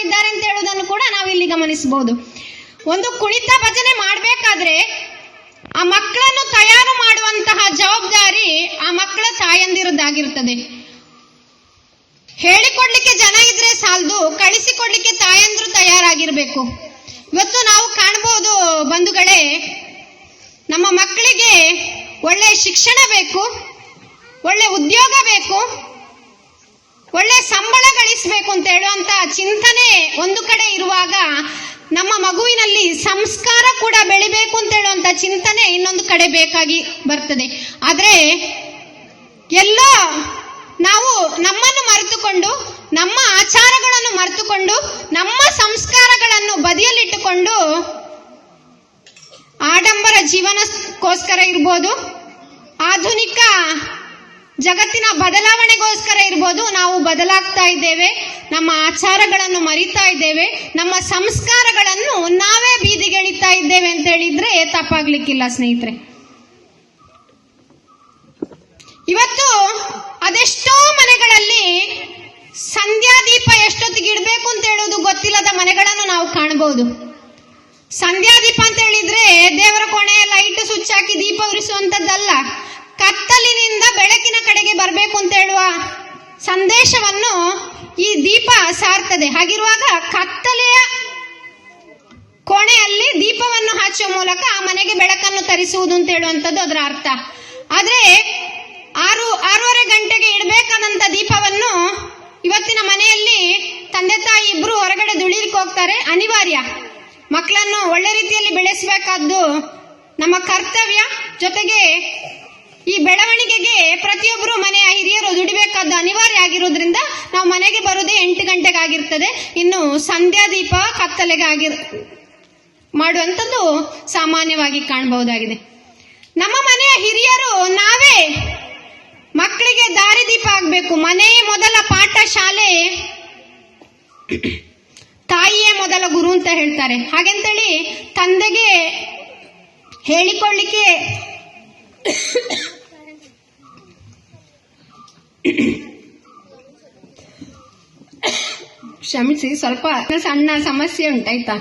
ಇದ್ದಾರೆ ಅಂತ ಹೇಳುವುದನ್ನು ಕೂಡ ನಾವು ಇಲ್ಲಿ ಗಮನಿಸಬಹುದು. ಒಂದು ಕುಣಿತ ಭಜನೆ ಮಾಡಬೇಕಾದ್ರೆ ಆ ಮಕ್ಕಳನ್ನು ತಯಾರು ಮಾಡುವಂತಹ ಜವಾಬ್ದಾರಿ ಆ ಮಕ್ಕಳ ತಾಯಂದಿರದ್ದಾಗಿರುತ್ತದೆ. ಹೇಳಿಕೊಡ್ಲಿಕ್ಕೆ ಜನ ಇದ್ರೆ ಸಾಲದು, ಕಳಿಸಿಕೊಡ್ಲಿಕ್ಕೆ ತಾಯಂದ್ರು ತಯಾರಾಗಿರ್ಬೇಕು. ಇವತ್ತು ನಾವು ಕಾಣಬಹುದು ಬಂಧುಗಳೇ, ನಮ್ಮ ಮಕ್ಕಳಿಗೆ ಒಳ್ಳೆ ಶಿಕ್ಷಣ ಬೇಕು, ಒಳ್ಳೆ ಉದ್ಯೋಗ ಬೇಕು, ಒಳ್ಳೆ ಸಂಬಳ ಗಳಿಸಬೇಕು ಅಂತ ಹೇಳುವಂತ ಚಿಂತನೆ ಒಂದು ಕಡೆ ಇರುವಾಗ, ನಮ್ಮ ಮಗುವಿನಲ್ಲಿ ಸಂಸ್ಕಾರ ಕೂಡ ಬೆಳಿಬೇಕು ಅಂತ ಹೇಳುವಂತ ಚಿಂತನೆ ಇನ್ನೊಂದು ಕಡೆ ಬೇಕಾಗಿ ಬರ್ತದೆ. ಆದ್ರೆ ಎಲ್ಲೋ ನಾವು ನಮ್ಮನ್ನು ಮರೆತುಕೊಂಡು, ನಮ್ಮ ಆಚಾರಗಳನ್ನು ಮರೆತುಕೊಂಡು, ನಮ್ಮ ಸಂಸ್ಕಾರಗಳನ್ನು ಬದಿಯಲ್ಲಿಟ್ಟುಕೊಂಡು ಆಡಂಬರ ಜೀವನಕ್ಕೋಸ್ಕರ ಇರ್ಬೋದು, ಆಧುನಿಕ ಜಗತ್ತಿನ ಬದಲಾವಣೆಗೋಸ್ಕರ ಇರ್ಬೋದು, ನಾವು ಬದಲಾಗ್ತಾ ಇದ್ದೇವೆ. ನಮ್ಮ ಆಚಾರಗಳನ್ನು ಮರಿತಾ ಇದ್ದೇವೆ, ನಮ್ಮ ಸಂಸ್ಕಾರಗಳನ್ನು ನಾವೇ ಬೀದಿಗೆಳಿತಾ ಇದ್ದೇವೆ ಅಂತ ಹೇಳಿದ್ರೆ ತಪ್ಪಾಗ್ಲಿಕ್ಕಿಲ್ಲ ಸ್ನೇಹಿತರೆ. ಇವತ್ತು ಅದೆಷ್ಟೋ ಮನೆಗಳಲ್ಲಿ ಸಂಧ್ಯಾ ದೀಪ ಎಷ್ಟೊತ್ತಿಗೆ ಇಡಬೇಕು ಅಂತ ಹೇಳೋದು ಗೊತ್ತಿಲ್ಲದ ಮನೆಗಳನ್ನು ನಾವು ಕಾಣಬಹುದು. ಸಂಧ್ಯಾ ದೀಪ ಅಂತ ಹೇಳಿದ್ರೆ ದೇವರ ಕೋಣೆಯ ಲೈಟ್ ಸ್ವಿಚ್ ಹಾಕಿ ದೀಪ ಉರಿಸುವಂತದ್ದಲ್ಲ, ಕತ್ತಲಿನಿಂದ ಬೆಳಕಿನ ಕಡೆಗೆ ಬರಬೇಕು ಅಂತ ಹೇಳುವ ಸಂದೇಶವನ್ನು ಈ ದೀಪ ಸಾರ್ತದೆ. ಹಾಗಿರುವಾಗ ಕತ್ತಲೆಯ ಕೋಣೆಯಲ್ಲಿ ದೀಪವನ್ನು ಹಚ್ಚುವ ಮೂಲಕ ಆ ಮನೆಗೆ ಬೆಳಕನ್ನು ತರಿಸುವುದು ಅಂತ ಹೇಳುವಂಥದ್ದು ಅದರ ಅರ್ಥ. ಆದ್ರೆ 6:30 ಗಂಟೆಗೆ ಇಡಬೇಕಾದಂತ ದೀಪವನ್ನು ಇವತ್ತಿನ ಮನೆಯಲ್ಲಿ ತಂದೆ ತಾಯಿ ಇಬ್ರು ಹೊರಗಡೆ ದುಡಿಲಿಕ್ಕೆ ಹೋಗ್ತಾರೆ, ಅನಿವಾರ್ಯ. ಮಕ್ಕಳನ್ನು ಒಳ್ಳೆ ರೀತಿಯಲ್ಲಿ ಬೆಳೆಸಬೇಕಾದ್ದು ನಮ್ಮ ಕರ್ತವ್ಯ. ಜೊತೆಗೆ ಈ ಬೆಳವಣಿಗೆಗೆ ಪ್ರತಿಯೊಬ್ಬರು ಮನೆಯ ಹಿರಿಯರು ದುಡಿಬೇಕಾದ್ದು ಅನಿವಾರ್ಯ ಆಗಿರೋದ್ರಿಂದ ನಾವು ಮನೆಗೆ ಬರೋದೇ 8 ಗಂಟೆಗೆ ಆಗಿರ್ತದೆ. ಇನ್ನು ಸಂಧ್ಯಾ ದೀಪ ಕತ್ತಲೆಗೆ ಮಾಡುವಂಥದ್ದು ಸಾಮಾನ್ಯವಾಗಿ ಕಾಣಬಹುದಾಗಿದೆ. ನಮ್ಮ ಮನೆಯ ಹಿರಿಯರು ನಾವೇ ಮಕ್ಕಳಿಗೆ ದಾರಿದೀಪ ಆಗಬೇಕು. ಮನೆಯೇ ಮೊದಲ ಪಾಠ ಶಾಲೆ, ತಾಯಿಯೇ ಮೊದಲ ಗುರು ಅಂತ ಹೇಳ್ತಾರೆ. ಹಾಗೆಂತೇಳಿ ತಂದೆಗೆ ಹೇಳಿಕೊಳ್ಳಿಕ್ಕೆ ಕ್ಷಮಿಸಿ, ಸ್ವಲ್ಪ ಸಣ್ಣ ಸಮಸ್ಯೆ ಉಂಟಾಯ್ತಾ.